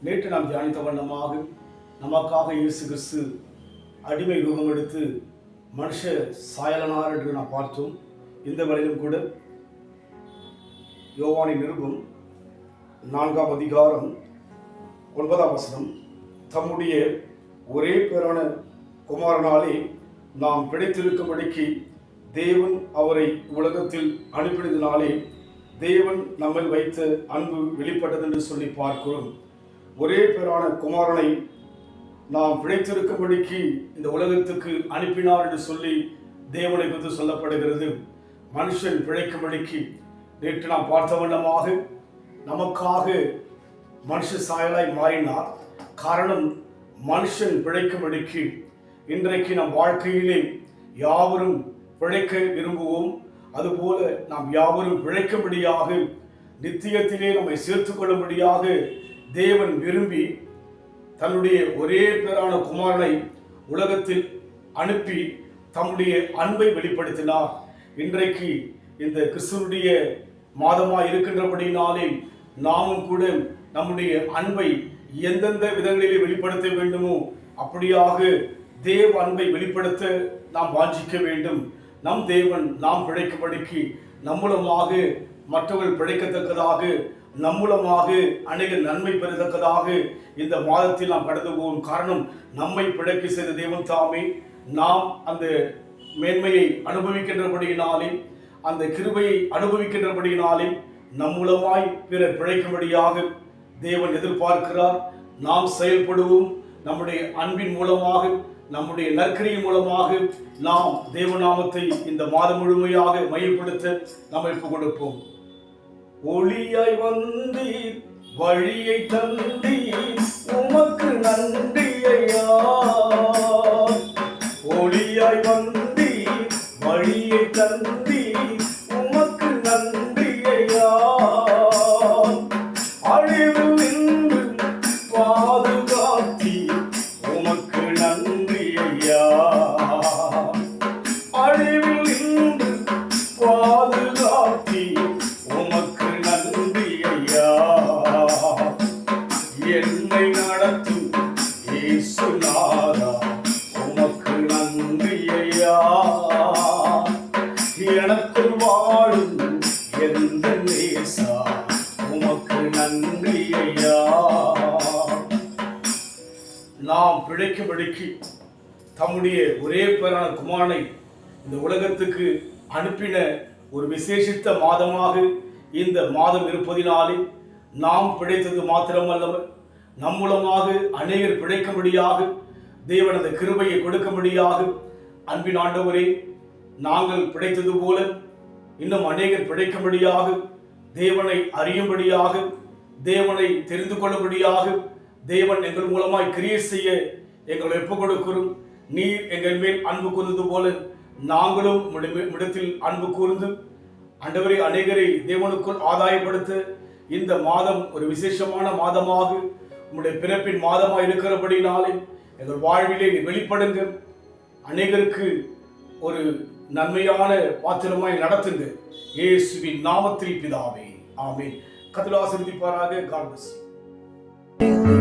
நேற்று நாம் தியானித்த வண்ணமாக நமக்காக இயேசு கிறிஸ்து அடிமை ரூபம் எடுத்து மனுஷ சாயலனார் என்று நாம் பார்த்தோம். இந்த வரையிலும் கூட யோவானின் நிருபம் 4ஆம் அதிகாரம் 9ஆம் வசனம், தம்முடைய ஒரே பேரான குமாரனாலே நாம் பிழைத்திருக்கும்படிக்கு தேவன் அவரை உலகத்தில் அனுப்பினதினாலே தேவன் நம்மை வைத்த அன்பு வெளிப்பட்டது என்று சொல்லி பார்க்கிறோம். ஒரே பேரான குமாரனை நாம் பிழைத்திருக்கும்படிக்கு இந்த உலகத்துக்கு அனுப்பினார் என்று சொல்லி தேவனை குறித்து சொல்லப்படுகிறது. மனுஷன் பிழைக்கும்படிக்கு நேற்று நாம் பார்த்த வண்ணமாக நமக்காக மனுஷ சாயலாய் மாறினார். காரணம், மனுஷன் பிழைக்கும்படிக்கு. இன்றைக்கு நம் வாழ்க்கையிலே யாவரும் பிழைக்க விரும்புவோம். அதுபோல நாம் யாவரும் பிழைக்கும்படியாக நித்தியத்திலே நம்மை சேர்த்துக் கொள்ளும்படியாக தேவன் விரும்பி தன்னுடைய ஒரே பேரான குமாரனை உலகத்தில் அனுப்பி தம்முடைய அன்பை வெளிப்படுத்தினார். இன்றைக்கு இந்த கிறிஸ்துவுடைய மாதமாய் இருக்கின்றபடினாலே நாமும் கூட நம்முடைய அன்பை எந்தெந்த விதங்களிலே வெளிப்படுத்த வேண்டுமோ அப்படியாக தேவ அன்பை வெளிப்படுத்த நாம் வாஞ்சிக்க வேண்டும். நம் தேவன் நாம் பிழைக்கும்படிக்கு நம்மூலமாக மற்றவர்கள் பிழைக்கத்தக்கதாக, நம்மூலமாக அநேக நன்மை பெறத்தக்கதாக இந்த மாதத்தில் நாம் கடந்து போகும். காரணம், நம்மை பிழைக்க செய்த தேவன் தாமே. நாம் அந்த மேன்மையை அனுபவிக்கின்றபடியினாலே, அந்த கிருபையை அனுபவிக்கின்றபடியினாலே நம்மூலமாய் பிறர் பிழைக்கும்படியாக தேவன் எதிர்பார்க்கிறார். நாம் செயல்படுவோம். நம்முடைய அன்பின் மூலமாக, நம்முடைய நற்கிரியின் மூலமாக நாம் தேவநாமத்தை இந்த மாதம் முழுமையாக மையப்படுத்த நாம் ஒப்புக் கொடுப்போம். ஒளியாய் வந்தீர், வழியை தந்தீர், உமக்கு நன்றி ஐயா. ஒளியாய் வந்தீர், வழியை தந்தீர், உமக்கு நன்றி ஐயா. அழிவில் நின்று பாதுகாத்தீர், உமக்கு நன்றி ஐயா. அழிவில் நின்று பாதுகாத்தீர், உமக்கு நன்றி ஐயா. என்னை நடத்தும் இயேசுநாதா, உமக்கு நன்றி ஐயா. எனக்குள் வாழும் எந்த நேசா, உமக்கு நன்றி ஐயா. நாம் பிழைக்கும்படிக்கு தம்முடைய ஒரே பேரான குமாரனை இந்த உலகத்துக்கு அனுப்பின ஒரு விசேஷித்த மாதமாக இந்த மாதம் இருப்பதினாலே நாம் பிழைத்தது மாத்திரமல்லவர், நம் மூலமாக அநேகர் பிழைக்கும்படியாக தேவன் அந்த கிருபையை கொடுக்கும்படியாக, அன்பின் ஆண்டவரே, நாங்கள் பிழைத்தது போல இன்னும் அநேகர் பிழைக்கும்படியாக, தேவனை அறியும்படியாக, தேவனை தெரிந்து கொள்ளும்படியாக தேவன் எங்கள் மூலமாய் கிரியை செய்ய எங்களை ஒப்புக் கொடுக்கிறோம். நீர் எங்கள் மேல் அன்பு கூர்ந்தது போல நாங்களும் இடத்தில் அன்பு கூர்ந்து ஆண்டவரே அநேகரை தேவனுக்குள் ஆதாயப்படுத்த இந்த மாதம் ஒரு விசேஷமான மாதமாக, உம்முடைய பிறப்பின் மாதமாக இருக்கிறபடினாலே எங்கள் வாழ்விலே நீ வெளிப்படுங்க. அநேகருக்கு ஒரு நன்மையான பாத்திரமாய் நடத்துங்க. இயேசுவின் நாமத்தில் பிதாவே, ஆமென். கர்த்தர் ஆசீர்வதிப்பாராக. God bless you.